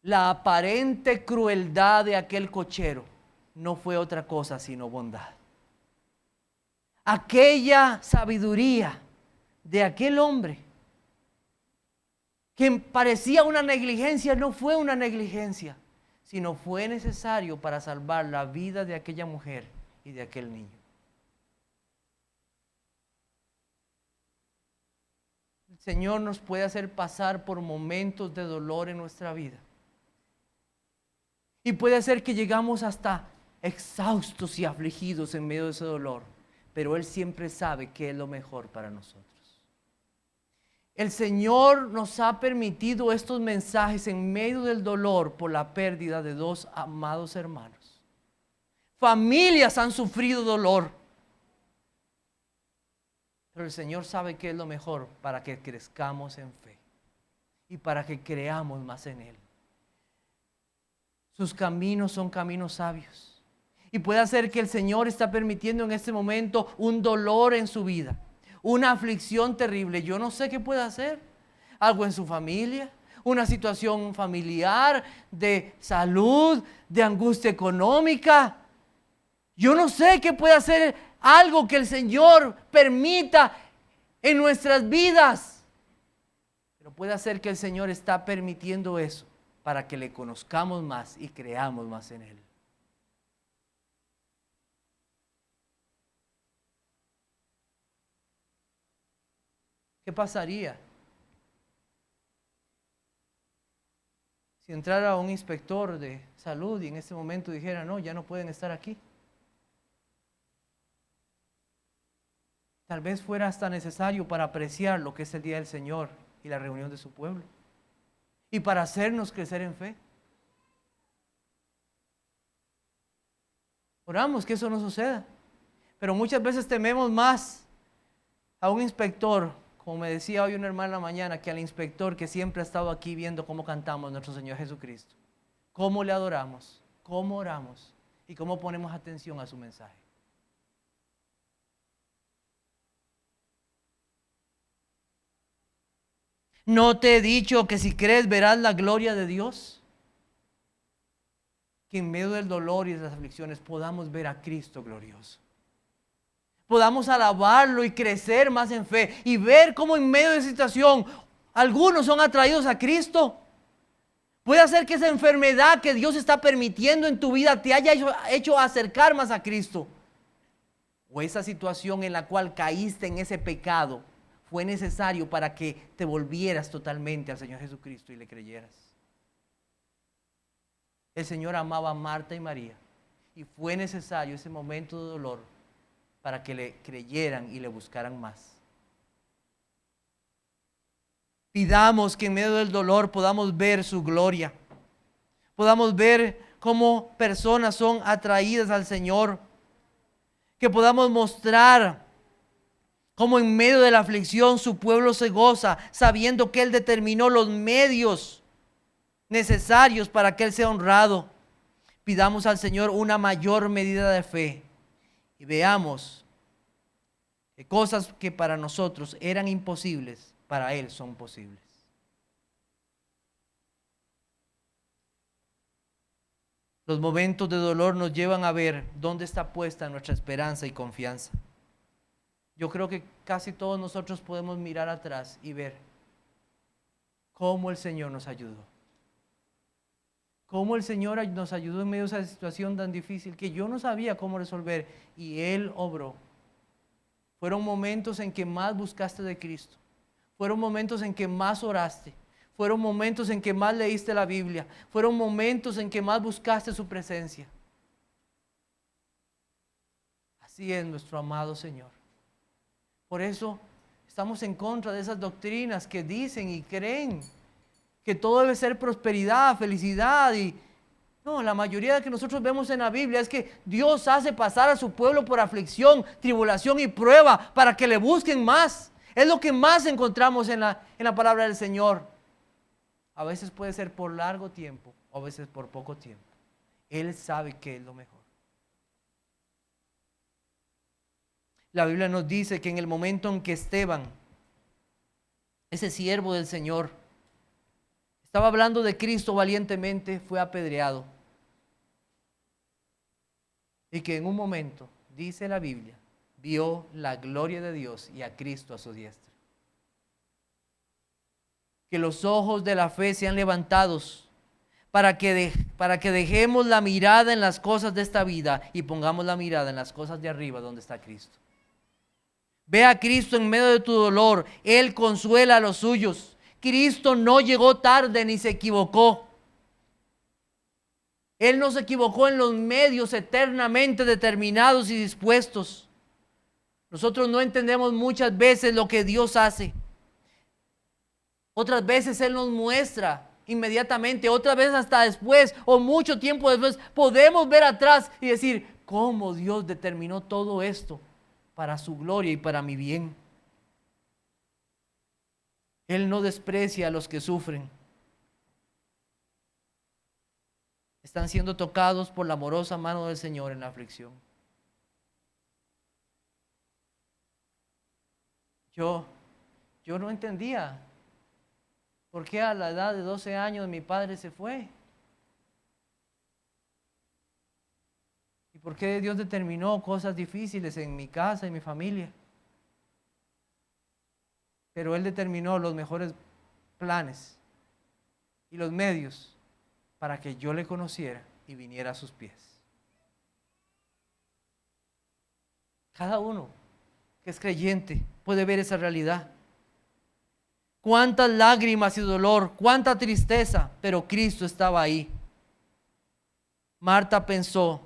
La aparente crueldad de aquel cochero no fue otra cosa sino bondad. Aquella sabiduría de aquel hombre que parecía una negligencia, no fue una negligencia, sino fue necesario para salvar la vida de aquella mujer y de aquel niño. El Señor nos puede hacer pasar por momentos de dolor en nuestra vida. Y puede ser que llegamos hasta exhaustos y afligidos en medio de ese dolor, pero Él siempre sabe qué es lo mejor para nosotros. El Señor nos ha permitido estos mensajes en medio del dolor por la pérdida de dos amados hermanos. Familias han sufrido dolor, pero el Señor sabe qué es lo mejor para que crezcamos en fe y para que creamos más en Él. Sus caminos son caminos sabios. Y puede ser que el Señor está permitiendo en este momento un dolor en su vida, una aflicción terrible. Yo no sé qué puede hacer. Algo en su familia, una situación familiar, de salud, de angustia económica. Yo no sé qué puede hacer algo que el Señor permita en nuestras vidas. Pero puede ser que el Señor está permitiendo eso para que le conozcamos más y creamos más en Él. ¿Qué pasaría si entrara un inspector de salud y en este momento dijera, no, ya no pueden estar aquí? Tal vez fuera hasta necesario para apreciar lo que es el día del Señor y la reunión de su pueblo. Y para hacernos crecer en fe. Oramos que eso no suceda. Pero muchas veces tememos más a un inspector, como me decía hoy una hermana en la mañana, que al inspector que siempre ha estado aquí viendo cómo cantamos nuestro Señor Jesucristo. Cómo le adoramos, cómo oramos y cómo ponemos atención a su mensaje. ¿No te he dicho que si crees verás la gloria de Dios? Que en medio del dolor y de las aflicciones podamos ver a Cristo glorioso. Podamos alabarlo y crecer más en fe y ver cómo en medio de esa situación algunos son atraídos a Cristo. Puede ser que esa enfermedad que Dios está permitiendo en tu vida te haya hecho acercar más a Cristo. O esa situación en la cual caíste en ese pecado fue necesario para que te volvieras totalmente al Señor Jesucristo y le creyeras. El Señor amaba a Marta y María y fue necesario ese momento de dolor para que le creyeran y le buscaran más. Pidamos que en medio del dolor podamos ver su gloria, podamos ver cómo personas son atraídas al Señor, que podamos mostrar cómo en medio de la aflicción su pueblo se goza, sabiendo que Él determinó los medios necesarios para que Él sea honrado. Pidamos al Señor una mayor medida de fe y veamos que cosas que para nosotros eran imposibles, para Él son posibles. Los momentos de dolor nos llevan a ver dónde está puesta nuestra esperanza y confianza. Yo creo que casi todos nosotros podemos mirar atrás y ver cómo el Señor nos ayudó. Cómo el Señor nos ayudó en medio de esa situación tan difícil que yo no sabía cómo resolver y Él obró. Fueron momentos en que más buscaste de Cristo. Fueron momentos en que más oraste. Fueron momentos en que más leíste la Biblia. Fueron momentos en que más buscaste su presencia. Así es nuestro amado Señor. Por eso estamos en contra de esas doctrinas que dicen y creen que todo debe ser prosperidad, felicidad y... No, la mayoría de que nosotros vemos en la Biblia es que Dios hace pasar a su pueblo por aflicción, tribulación y prueba para que le busquen más. Es lo que más encontramos en la palabra del Señor. A veces puede ser por largo tiempo, o a veces por poco tiempo. Él sabe qué es lo mejor. La Biblia nos dice que en el momento en que Esteban, ese siervo del Señor, estaba hablando de Cristo valientemente, fue apedreado. Y que en un momento, dice la Biblia, vio la gloria de Dios y a Cristo a su diestra. Que los ojos de la fe sean levantados para que dejemos la mirada en las cosas de esta vida y pongamos la mirada en las cosas de arriba donde está Cristo. Ve a Cristo en medio de tu dolor. Él consuela a los suyos. Cristo no llegó tarde ni se equivocó. Él no se equivocó en los medios eternamente determinados y dispuestos. Nosotros no entendemos muchas veces lo que Dios hace. Otras veces Él nos muestra inmediatamente, otras veces hasta después o mucho tiempo después podemos ver atrás y decir cómo Dios determinó todo esto para su gloria y para mi bien. Él no desprecia a los que sufren. Están siendo tocados por la amorosa mano del Señor en la aflicción. Yo no entendía por qué a la edad de 12 años mi padre se fue. ¿Y por qué Dios determinó cosas difíciles en mi casa y mi familia? Pero Él determinó los mejores planes y los medios para que yo le conociera y viniera a sus pies. Cada uno que es creyente puede ver esa realidad. Cuántas lágrimas y dolor, cuánta tristeza, pero Cristo estaba ahí. Marta pensó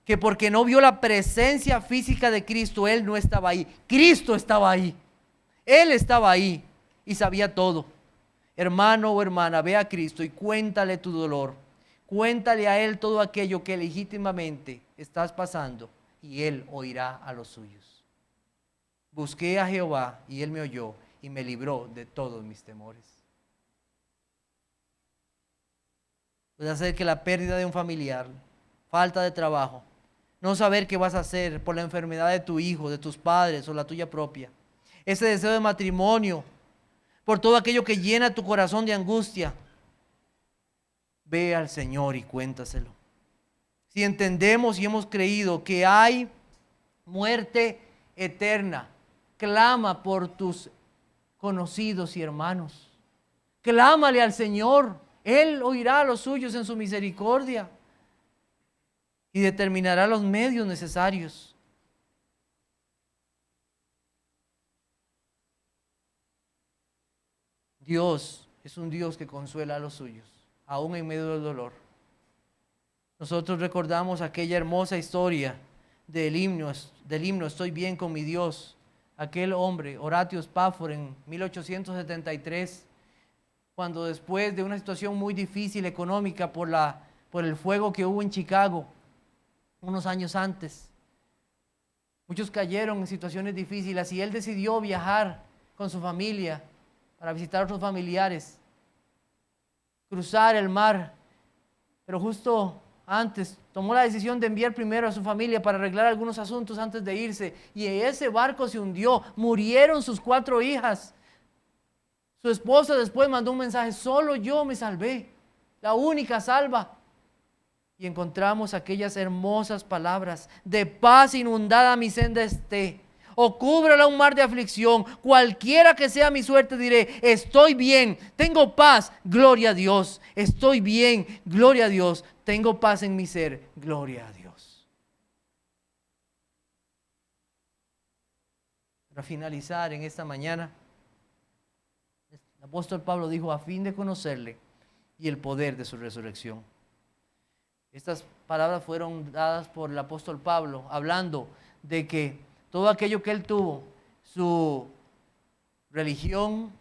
que porque no vio la presencia física de Cristo, Él no estaba ahí. Cristo estaba ahí. Él estaba ahí y sabía todo. Hermano o hermana, ve a Cristo y cuéntale tu dolor. Cuéntale a Él todo aquello que legítimamente estás pasando y Él oirá a los suyos. Busqué a Jehová y Él me oyó y me libró de todos mis temores. Puede ser que la pérdida de un familiar, falta de trabajo, no saber qué vas a hacer por la enfermedad de tu hijo, de tus padres o la tuya propia, ese deseo de matrimonio, por todo aquello que llena tu corazón de angustia, ve al Señor y cuéntaselo. Si entendemos y hemos creído que hay muerte eterna, clama por tus conocidos y hermanos. Clámale al Señor. Él oirá a los suyos en su misericordia y determinará los medios necesarios. Dios es un Dios que consuela a los suyos, aún en medio del dolor. Nosotros recordamos aquella hermosa historia del himno Estoy bien con mi Dios. Aquel hombre, Horatio Spafford, en 1873, cuando después de una situación muy difícil económica por el fuego que hubo en Chicago unos años antes, muchos cayeron en situaciones difíciles y él decidió viajar con su familia para visitar a otros familiares, cruzar el mar, pero justo antes tomó la decisión de enviar primero a su familia para arreglar algunos asuntos antes de irse, y ese barco se hundió, murieron sus 4 hijas. Su esposa después mandó un mensaje: solo yo me salvé, la única salva. Y encontramos aquellas hermosas palabras: de paz inundada mi senda esté, o cúbrala un mar de aflicción, cualquiera que sea mi suerte diré, estoy bien, tengo paz, gloria a Dios. Estoy bien, gloria a Dios, tengo paz en mi ser, gloria a Dios. Para finalizar en esta mañana, el apóstol Pablo dijo: a fin de conocerle y el poder de su resurrección. Estas palabras fueron dadas por el apóstol Pablo, hablando de que todo aquello que él tuvo, su religión,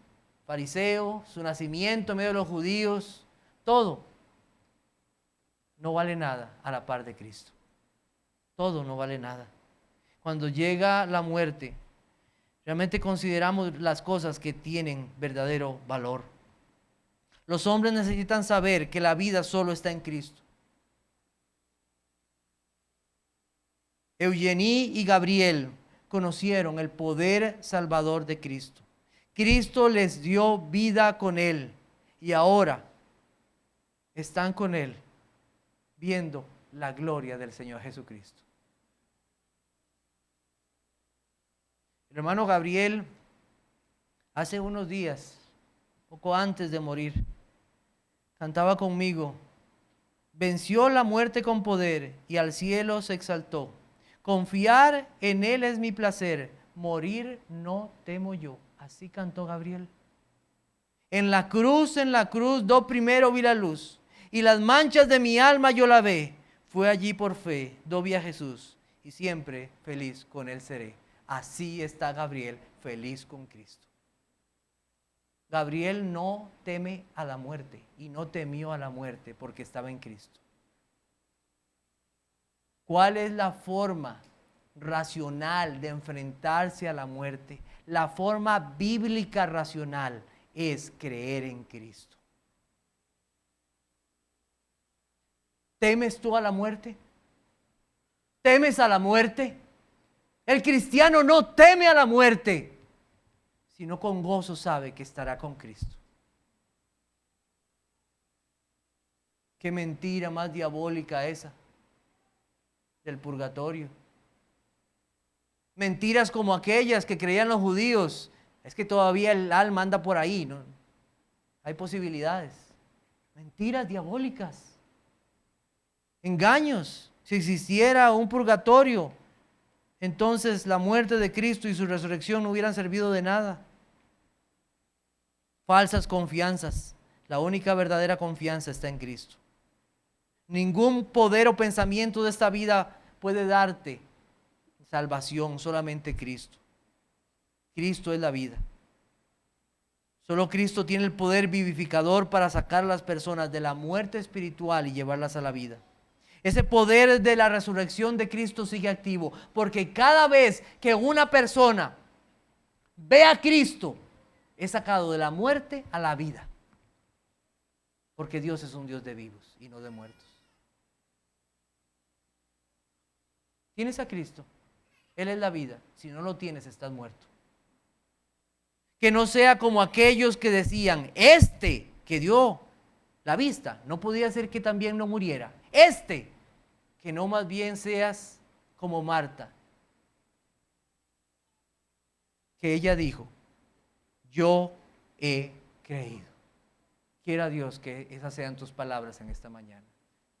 fariseo, su nacimiento en medio de los judíos, todo no vale nada a la par de Cristo. Todo no vale nada. Cuando llega la muerte, realmente consideramos las cosas que tienen verdadero valor. Los hombres necesitan saber que la vida solo está en Cristo. Eugenie y Gabriel conocieron el poder salvador de Cristo. Cristo les dio vida con Él y ahora están con Él viendo la gloria del Señor Jesucristo. El hermano Gabriel, hace unos días, poco antes de morir, cantaba conmigo: venció la muerte con poder y al cielo se exaltó. Confiar en Él es mi placer, morir no temo yo. Así cantó Gabriel. En la cruz, do primero vi la luz, y las manchas de mi alma yo lavé. Fue allí por fe, do vi a Jesús, y siempre feliz con Él seré. Así está Gabriel, feliz con Cristo. Gabriel no teme a la muerte, y no temió a la muerte porque estaba en Cristo. ¿Cuál es la forma racional de enfrentarse a la muerte? La forma bíblica racional es creer en Cristo. ¿Temes tú a la muerte? ¿Temes a la muerte? El cristiano no teme a la muerte, sino con gozo sabe que estará con Cristo. Qué mentira más diabólica esa del purgatorio. Mentiras como aquellas que creían los judíos: es que todavía el alma anda por ahí, ¿no? Hay posibilidades. Mentiras diabólicas. Engaños. Si existiera un purgatorio, entonces la muerte de Cristo y su resurrección no hubieran servido de nada. Falsas confianzas. La única verdadera confianza está en Cristo. Ningún poder o pensamiento de esta vida puede darte salvación, solamente Cristo. Cristo es la vida. Solo Cristo tiene el poder vivificador para sacar a las personas de la muerte espiritual y llevarlas a la vida. Ese poder de la resurrección de Cristo sigue activo, porque cada vez que una persona ve a Cristo, es sacado de la muerte a la vida. Porque Dios es un Dios de vivos y no de muertos. ¿Tienes a Cristo? Él es la vida. Si no lo tienes, estás muerto. Que no sea como aquellos que decían: este que dio la vista, no podía ser que también no muriera. Que no más bien seas como Marta, que ella dijo: yo he creído. Quiera Dios que esas sean tus palabras en esta mañana.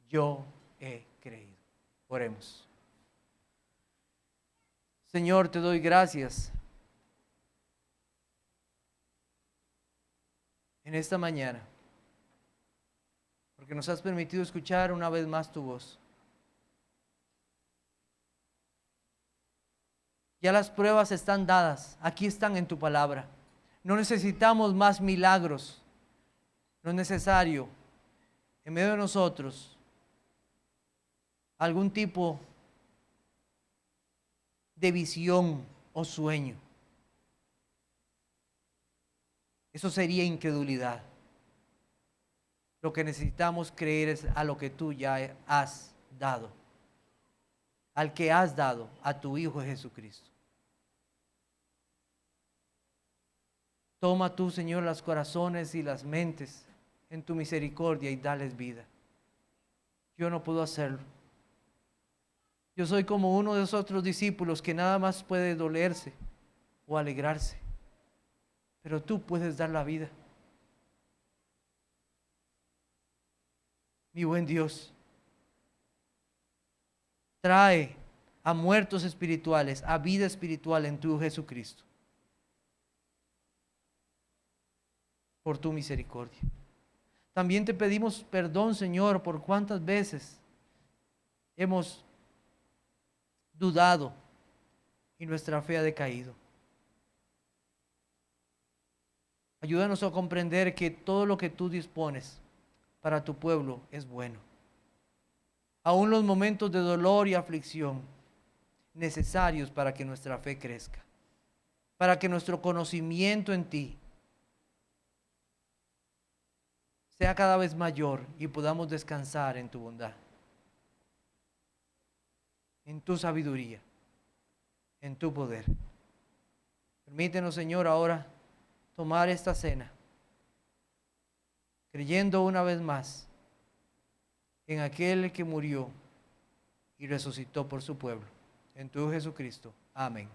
Yo he creído. Oremos. Señor, te doy gracias en esta mañana, porque nos has permitido escuchar una vez más tu voz. Ya las pruebas están dadas, aquí están en tu palabra. No necesitamos más milagros. No es necesario en medio de nosotros algún tipo de visión o sueño. Eso sería incredulidad. Lo que necesitamos creer es a lo que tú ya has dado, al que has dado, a tu Hijo Jesucristo. Toma tú, Señor, los corazones y las mentes en tu misericordia y dales vida. Yo no puedo hacerlo. Yo soy como uno de esos otros discípulos que nada más puede dolerse o alegrarse. Pero tú puedes dar la vida. Mi buen Dios, trae a muertos espirituales a vida espiritual en tu Jesucristo. Por tu misericordia. También te pedimos perdón, Señor, por cuántas veces hemos dudado y nuestra fe ha decaído. Ayúdanos a comprender que todo lo que tú dispones para tu pueblo es bueno. Aún los momentos de dolor y aflicción necesarios para que nuestra fe crezca, para que nuestro conocimiento en ti sea cada vez mayor y podamos descansar en tu bondad, en tu sabiduría, en tu poder. Permítenos, Señor, ahora tomar esta cena, creyendo una vez más en aquel que murió y resucitó por su pueblo, en tu Jesucristo. Amén.